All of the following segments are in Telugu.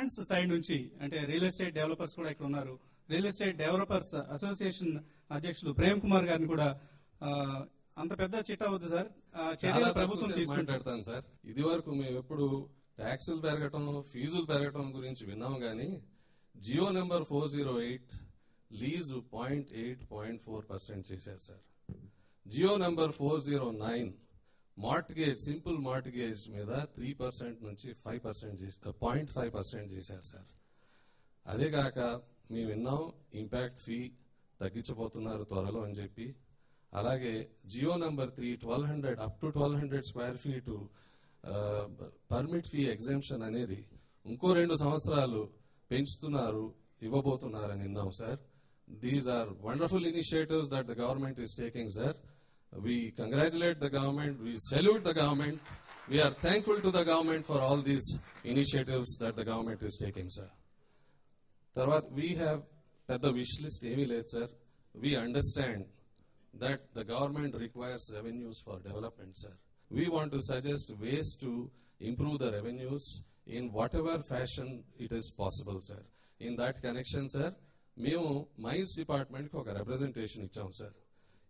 బ్రాండ్స్ సైడ్ నుంచి అంటే రియల్ ఎస్టేట్ డెవలపర్స్ కూడా ఇక్కడ ఉన్నారు. రియల్ ఎస్టేట్ డెవలపర్స్ అసోసియేషన్ అధ్యక్షులు ప్రేమ్ కుమార్ గారిని కూడా అంత పెద్ద చిట్టా వద్దు సార్, చర్యలు ప్రభుత్వం మాట్లాడతాను సార్. ఇది వరకు మేము ఎప్పుడు ట్యాక్సులు పెరగటం, ఫీజులు పెరగటం గురించి విన్నాం గానీ జియో నెంబర్ 408 లీజు 0.8-0.4% చేశారు sir. GO number 409 mortgage, simple mortgage మీద 3% నుంచి 0.5% చేశారు సార్. అదే కాక మేము విన్నాం ఇంపాక్ట్ ఫీ తగ్గించబోతున్నారు త్వరలో అని చెప్పి. అలాగే GO number 3 1200 up to 1200 square feet permit fee exemption అనేది ఇంకో 2 సంవత్సరాలు పెంచుతున్నారు, ఇవ్వబోతున్నారని విన్నాం sir. These are wonderful initiatives that the government is taking sir. We congratulate the government, we salute the government, we are thankful to the government for all these initiatives that the government is taking, sir. Tarvat, we have at the wish list emi led, sir. We understand that the government requires revenues for development, sir. We want to suggest ways to improve the revenues in whatever fashion it is possible, sir. In that connection, sir, మేము మైన్స్ డిపార్ట్మెంట్ కి ఒక రిప్రజెంటేషన్ ఇచ్చాం సార్.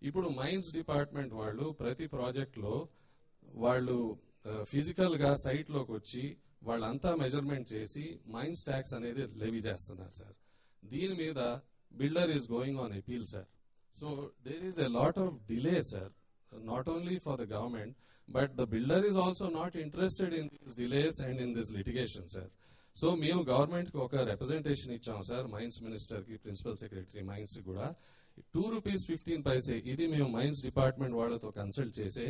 ఇప్పుడు మైన్స్ డిపార్ట్మెంట్ వాళ్ళు ప్రతి ప్రాజెక్ట్ లో వాళ్ళు ఫిజికల్ గా సైట్ లోకి వచ్చి వాళ్ళంతా మెజర్మెంట్ చేసి మైన్స్ ట్యాక్స్ అనేది లెవీ చేస్తున్నారు సార్. దీని మీద builder is going on appeal sir. So there is a lot of delay sir, not only for the government but the builder is also not interested in these delays and in this litigation sir. సో మేము గవర్నమెంట్ కి ఒక రిప్రజెంటేషన్ ఇచ్చాం సార్, మైన్స్ మినిస్టర్ కి, ప్రిన్సిపల్ సెక్రటరీ మైన్స్ కూడా. ₹2.15 ఇది మేము మైన్స్ డిపార్ట్మెంట్ వాళ్ళతో కన్సల్ట్ చేసే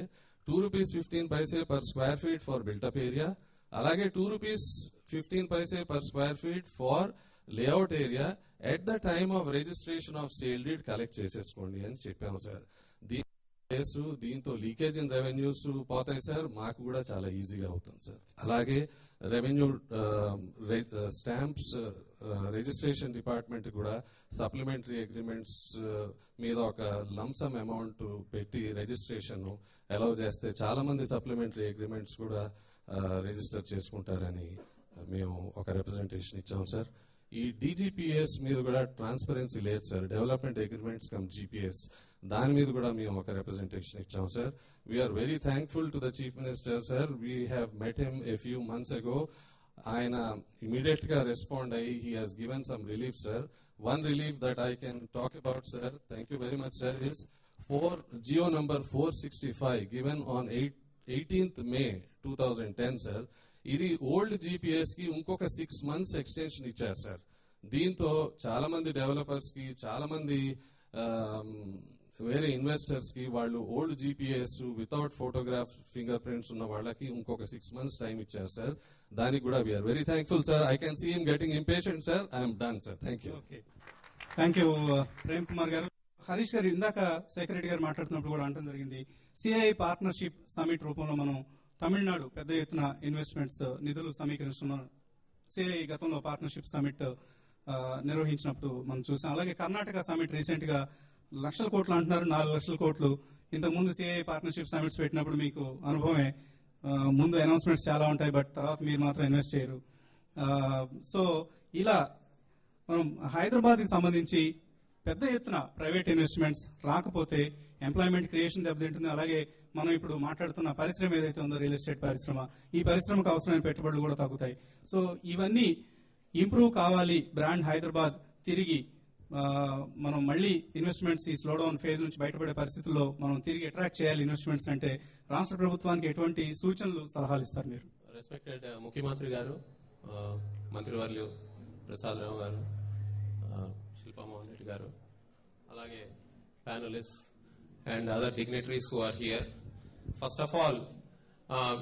₹2.15 per square feet for built up area, అలాగే ₹2.15 per square feet for layout area at the time of registration of sale deed collect చేసేసుకోండి అని చెప్పాము సార్. దీంతో లీకేజ్ ఇన్ రెవెన్యూస్ పోతాయి సార్, మాకు కూడా చాలా ఈజీగా అవుతుంది సార్. అలాగే రెవెన్యూ స్టాంప్స్ రిజిస్ట్రేషన్ డిపార్ట్మెంట్ కూడా సప్లిమెంటరీ అగ్రిమెంట్స్ మీద ఒక లంసమ్ అమౌంట్ పెట్టి రిజిస్ట్రేషన్ అలౌ చేస్తే చాలా మంది సప్లిమెంటరీ అగ్రిమెంట్స్ కూడా రిజిస్టర్ చేసుకుంటారని మేము ఒక రిప్రజెంటేషన్ ఇచ్చాం సార్. ఈ డీజీపీఎస్ మీద కూడా ట్రాన్స్పరెన్సీ లేదు sir, development agreements cum GPS, దాని మీద కూడా మేము ఒక రిప్రజెంటేషన్ ఇచ్చాం sir. We're very thankful to the chief minister sir. We have met him a few months ago. ఆయన ఇమీడియట్ గా రెస్పాండ్ అయ్యి he has given some relief sir. One relief that I can talk about sir, thank you very much sir, is GO number 465 given on 18th May 2010 sir. ఇది ఓల్డ్ జీపీఎస్ కి ఇంకొక 6 months ఎక్స్టెన్షన్ ఇచ్చారు సార్. దీంతో చాలా మంది డెవలపర్స్ కి, చాలా మంది వేరే ఇన్వెస్టర్స్ కి వాళ్ళు old GPS without photograph finger prints ఉన్న వాళ్ళకి ఇంకొక 6 months టైం ఇచ్చారు సార్. దానికి కూడా we're very thankful sir. I can see him getting impatient sir. I'm done sir. Thank you. Thank you Prem Kumar గారు. హరీష్ గారు, ఇందాక శేఖర్ రెడ్డి గారు మాట్లాడుతున్నప్పుడు కూడా అంటం జరిగింది, సిఐ పార్ట్నర్షిప్ సమిట్ రూపంలో మనం తమిళనాడు పెద్ద ఎత్తున ఇన్వెస్ట్మెంట్స్ నిధులు సమీకరిస్తున్నాం. సిఐ గతంలో పార్ట్నర్షిప్ సమిట్ నిర్వహించినప్పుడు మనం చూసాం. అలాగే కర్ణాటక సమిట్ రీసెంట్ గా 1 లక్షల కోట్లు అంటున్నారు, 4 లక్షల కోట్లు. ఇంతకుముందు సిఐ పార్ట్నర్షిప్ సమిట్స్ పెట్టినప్పుడు మీకు అనుభవమే, ముందు అనౌన్స్మెంట్స్ చాలా ఉంటాయి బట్ తర్వాత మీరు మాత్రం ఇన్వెస్ట్ చేయరు. సో ఇలా మనం హైదరాబాద్ కి సంబంధించి పెద్ద ఎత్తున ప్రైవేట్ ఇన్వెస్ట్మెంట్స్ రాకపోతే ఎంప్లాయ్మెంట్ క్రియేషన్ దెబ్బతింటుంది. అలాగే మనం ఇప్పుడు మాట్లాడుతున్న పరిశ్రమ ఏదైతే ఉందో రియల్ ఎస్టేట్ పరిశ్రమ, ఈ పరిశ్రమకు అవసరమైన పెట్టుబడులు కూడా తగ్గుతాయి. సో ఇవన్నీ ఇంప్రూవ్ కావాలి. బ్రాండ్ హైదరాబాద్ తిరిగి మనం మళ్ళీ ఇన్వెస్ట్మెంట్స్ ఈ స్లో డౌన్ ఫేజ్ నుంచి బయటపడే పరిస్థితుల్లో మనం తిరిగి అట్రాక్ట్ చేయాలి ఇన్వెస్ట్మెంట్స్ అంటే రాష్ట్ర ప్రభుత్వానికి ఎటువంటి సూచనలు, సలహాలు ఇస్తారు మీరు? రెస్పెక్టెడ్ ముఖ్యమంత్రి గారు, మంత్రివర్యులు ప్రసాద్ రావు గారు, శిల్పామోహన్ రెడ్డి గారు, అలాగే panelists and other dignitaries who are here. First of all,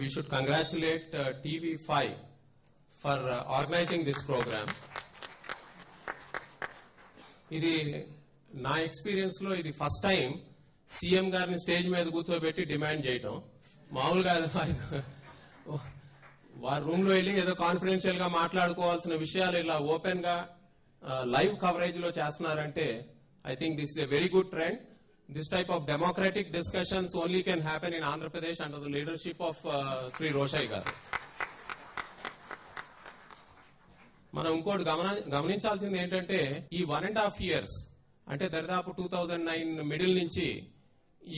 we should congratulate TV5 for organizing this program. ఇది నా ఎక్స్పీరియన్స్ లో ఇది ఫస్ట్ టైం సీఎం గారిని స్టేజ్ మీద కూర్చోబెట్టి డిమాండ్ చేయటం. మామూలుగా వారి రూమ్ లో వెళ్ళి ఏదో కాన్ఫిడెన్షియల్ గా మాట్లాడుకోవాల్సిన విషయాలు ఇలా ఓపెన్ గా లైవ్ కవరేజ్ లో చేస్తున్నారంటే I think this is a very good trend. This type of democratic discussions only can happen in Andhra Pradesh under the leadership of Sri Roshai garu. మనం ఇంకోటి గమనించాల్సింది ఏంటంటే ఈ 1.5 years అంటే దరిదాపు 2009 మిడిల్ నుంచి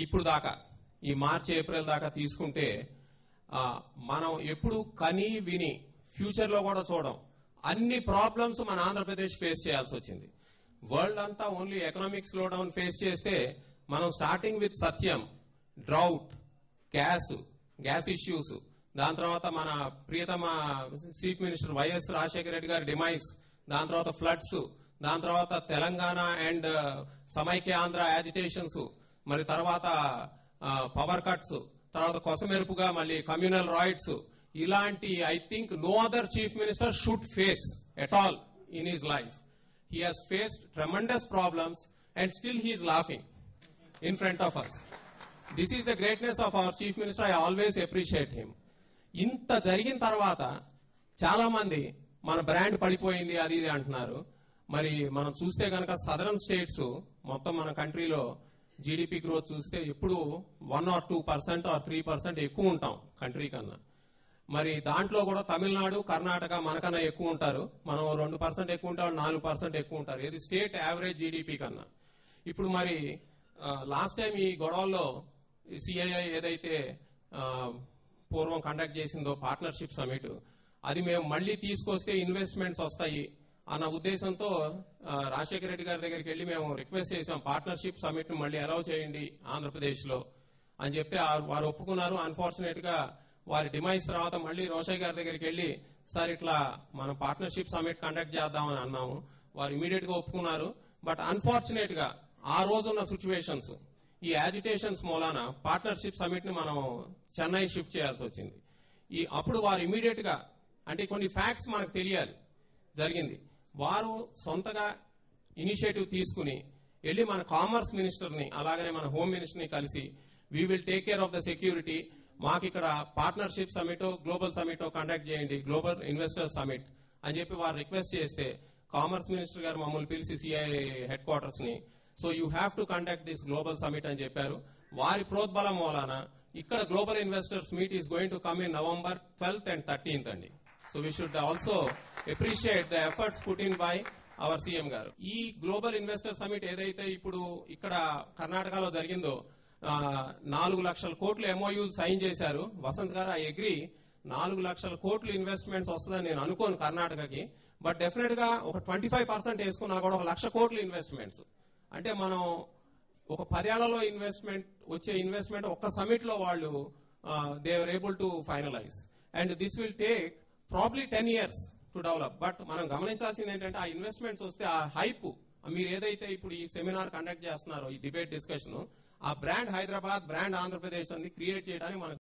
ఇప్పుడు దాకా ఈ మార్చ్ ఏప్రిల్ దాకా తీసుకుంటే మనం ఎప్పుడు కని విని ఫ్యూచర్ లో కూడా చూడం అన్ని ప్రాబ్లమ్స్ మన ఆంధ్రప్రదేశ్ ఫేస్ చేయాల్సి వచ్చింది. వరల్డ్ అంతా only economic slow down face చేస్తే మనం starting with Satyam, drought, gas issues, దాని తర్వాత మన ప్రియతమ chief minister YS Rajasekhara Reddy గారి డిమైస్, దాని తర్వాత ఫ్లడ్స్, దాని తర్వాత తెలంగాణ అండ్ సమైక్య ఆంధ్ర యాజిటేషన్స్, మరి తర్వాత పవర్ కట్స్, తర్వాత కొసమెరుపుగా మళ్ళీ కమ్యూనల్ రైట్స్, ఇలాంటి I think no other chief minister should face at all in his life. He has faced tremendous problems and still he is laughing in front of us. This is the greatness of our chief minister. I always appreciate him. ఇంత జరిగిన తర్వాత చాలా మంది మన బ్రాండ్ పడిపోయింది అది ఇది అంటున్నారు. మరి మనం చూస్తే కనుక సదరన్ స్టేట్స్ మొత్తం మన కంట్రీలో జీడిపి గ్రోత్ చూస్తే ఎప్పుడు 1 or 2% or 3% ఎక్కువ ఉంటాం కంట్రీ కన్నా. మరి దాంట్లో కూడా తమిళనాడు, కర్ణాటక మనకన్నా ఎక్కువ ఉంటారు. మనం 2% ఎక్కువ ఉంటాం, 4% ఎక్కువ ఉంటారు. ఇది స్టేట్ యావరేజ్ జీడిపి కన్నా. ఇప్పుడు మరి లాస్ట్ టైం ఈ గొడవల్లో సిఐఐ ఏదైతే పూర్వం కండక్ట్ చేసిందో పార్ట్నర్షిప్ సమిట్, అది మేము మళ్లీ తీసుకొస్తే ఇన్వెస్ట్మెంట్స్ వస్తాయి అన్న ఉద్దేశంతో రాజశేఖర రెడ్డి గారి దగ్గరికి వెళ్లి మేము రిక్వెస్ట్ చేశాం, పార్ట్నర్షిప్ సమిట్ ను మళ్లీ అలౌ చేయండి ఆంధ్రప్రదేశ్ లో అని చెప్పి వారు ఒప్పుకున్నారు. అన్ఫార్చునేట్ గా వారి డిమైస్ తర్వాత మళ్లీ రోషయ్య గారి దగ్గరికి వెళ్లి సార్ ఇట్లా మనం పార్ట్నర్షిప్ సమిట్ కండక్ట్ చేద్దామని అన్నాము. వారు ఇమీడియట్ గా ఒప్పుకున్నారు. బట్ అన్ఫార్చునేట్ గా ఆ రోజున్న సిచ్యువేషన్స్, ఈ యాజిటేషన్స్ మూలాన పార్ట్నర్షిప్ సమిట్ ని మనం చెన్నై షిఫ్ట్ చేయాల్సి వచ్చింది. అప్పుడు వారు ఇమీడియట్ గా అంటే కొన్ని ఫ్యాక్ట్స్ మనకు తెలియాలి జరిగింది. వారు సొంతగా ఇనిషియేటివ్ తీసుకుని వెళ్లి మన కామర్స్ మినిస్టర్ ని అలాగనే మన హోమ్ మినిస్టర్ ని కలిసి we will take care of the security, మాకు ఇక్కడ partnership summit, global summit conduct చేయండి, గ్లోబల్ ఇన్వెస్టర్స్ సమిట్ అని చెప్పి వారు రిక్వెస్ట్ చేస్తే కామర్స్ మినిస్టర్ గారు మమ్మల్ని పిలిచి సిఐఐ హెడ్ క్వార్టర్స్ ని so you have to conduct this global summit అని చెప్పారు. వారి ప్రోద్బలం మూలాన ఇక్కడ global investors meet is going to come in November 12th and 13th అండి. So we should also appreciate the efforts put in by our CM గారు. ఈ గ్లోబల్ ఇన్వెస్టర్ సమిట్ ఏదైతే ఇప్పుడు ఇక్కడ కర్ణాటకలో జరిగిందో 4 లక్షల కోట్లు MOU సైన్ చేశారు. వసంత్ గారు ఐ అగ్రీ, 4 లక్షల కోట్లు ఇన్వెస్ట్మెంట్స్ వస్తుందని నేను అనుకోను కర్ణాటకకి. బట్ డెఫినెట్ గా ఒక 25% వేసుకున్నా కూడా 1 లక్ష కోట్లు ఇన్వెస్ట్మెంట్స్ అంటే మనం ఒక 10 ఏళ్లలో వచ్చే ఇన్వెస్ట్మెంట్ ఒక్క సమిట్ లో వాళ్ళు they are able to finalize and this will take probably 10 years to develop. But మనం గమనించాల్సింది ఏంటంటే ఆ ఇన్వెస్ట్మెంట్స్ వస్తే ఆ హైప్ మీరు ఏదైతే ఇప్పుడు ఈ సెమినార్ కండక్ట్ చేస్తున్నారో ఈ డిబేట్ డిస్కషన్, ఆ బ్రాండ్ హైదరాబాద్, బ్రాండ్ ఆంధ్రప్రదేశ్ అని క్రియేట్ చేయడానికి మనకు